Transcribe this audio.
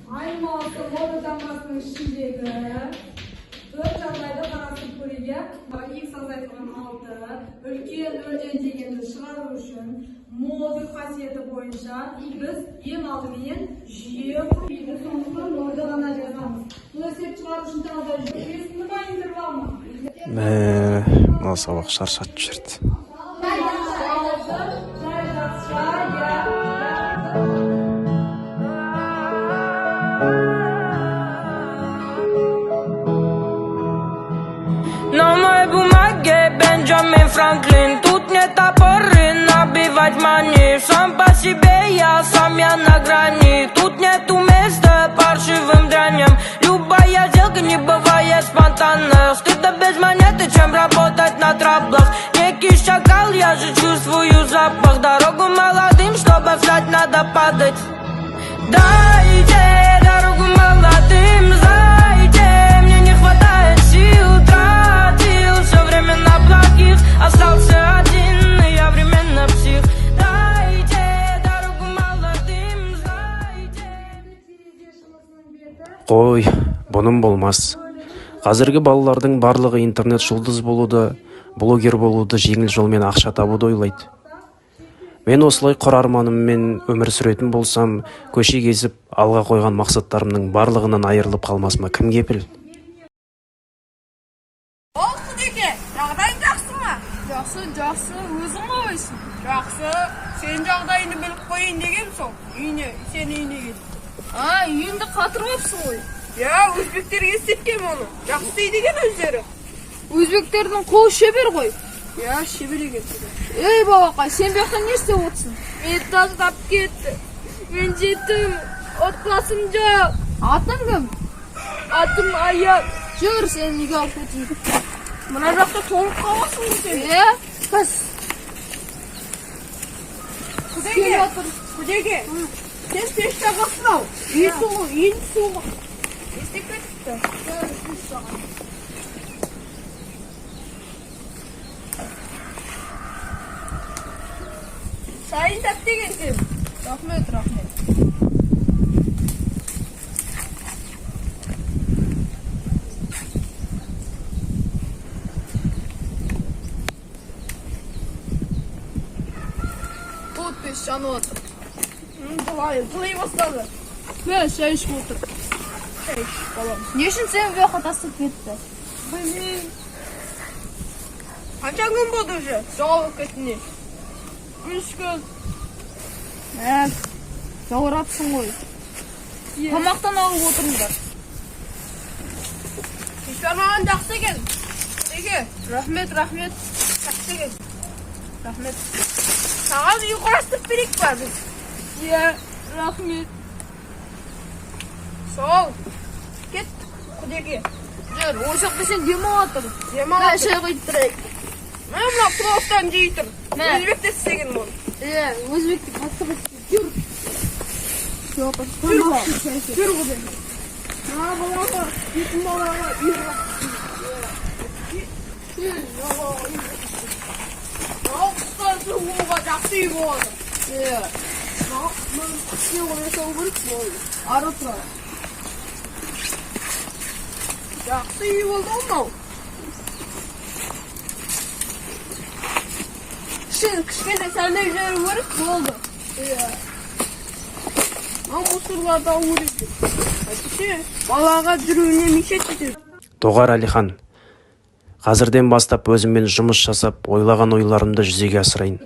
Айналысы мода дамбасының ішіндегі 4 жағдайды қарастырып көруге, X азайтылған 6, үлкен нөлден дегенді шығару үшін модуль қасиеті бойынша біз ең алдымен жүйе құрайды, сондықтан нөлді ғана жазамыз. Бұл есеп шығару үшін тағы да жүйесінде бар интервал ма? Мына сабақ шаршатып жіберді. На моей бумаге Бенджамин Франклин. Тут нет опоры набивать мани. Сам по себе сам я на грани. Тут нету места паршивым дряням. Любая сделка не бывает спонтанно. Стыдно без монеты, чем работать на траблах. Некий шакал, я же чувствую запах. Дорогу молодым, чтобы встать, надо падать. Дайте дорогу молодым, знаете, мне не хватает сил. Тратил все время на плохих, остался один, и я временно псих. Дайте дорогу молодым, знаете. Қой, бұным болмас. Қазіргі балалардың барлығы интернет жұлдыз болуды, блогер болуды жеңіл жолмен ақша табуды ойлайды. Мен осылай құр арманыммен өмір сүретін болсам, көше кезіп, алға қойған мақсаттарымның барлығынан айырылып қалмасыма кім кепіл? Ол Құдеке, жағдайың жақсы ма? Жақсы, өзің қалайсың? Жақсы, сен жағдайыңды біліп қойын деген соң, сен үйіне кел. Үйіңді қатырмапсың ғой. Өзбектерге істеткен оны. Жақсы дейді екен өздері. Өзбектердің қолы шебер ғой. Шебер екен. Ей балақай, сен бияқтан не істеп отырсың? Мен тастап кетті. Мен жетім, отбасым жоқ. Атың кім? Атым Аян. Жүр, сен үйге алып кетейін. Мына жақта толып қаласың сен. Қыз. Құдеке, сен пеш жағасың ау. Үйін суғы. Естеп кетіпті. Сайын тап деген сен. Рахмет. От пеш жанып отыр. Жылай бастады. Шай ішіп отыр. Балам. Не үшін сен бұяққа тастап кетті? Қанша күн болды уже? Жоғалып кетіне. 3 күн. Жауырапсың ғой. Тамақтан алып отырыңдар. Ешбармаған жақсы екен. Құдеке. Рахмет. Жақсы екен. Рахмет. Саған үй құрастырып берейік па біз? Рахмет. Сол. Кет, Құдеке. Жүр, ошақта сен демалатыр. Демалатыр. Шай қойып тұрайық. Мен мына пловтан жей тұр. Мә. Өзбекте істеген бұл. Өзбекті қатты қойып. Жүр. Жүр Құдеке. Балаға, жетім балаға үй қыстан суға жақсы үй болады. Ары тұра. Жақсы үй болды олмау. Кішкене сәлдей жері өрік болды. Мұсырларда өрік. Балаға жүруіне мешет етеді. Тоғар Әлихан, қазірден бастап өзіммен жұмыс жасап, ойлаған ойларымды жүзеге асырайын.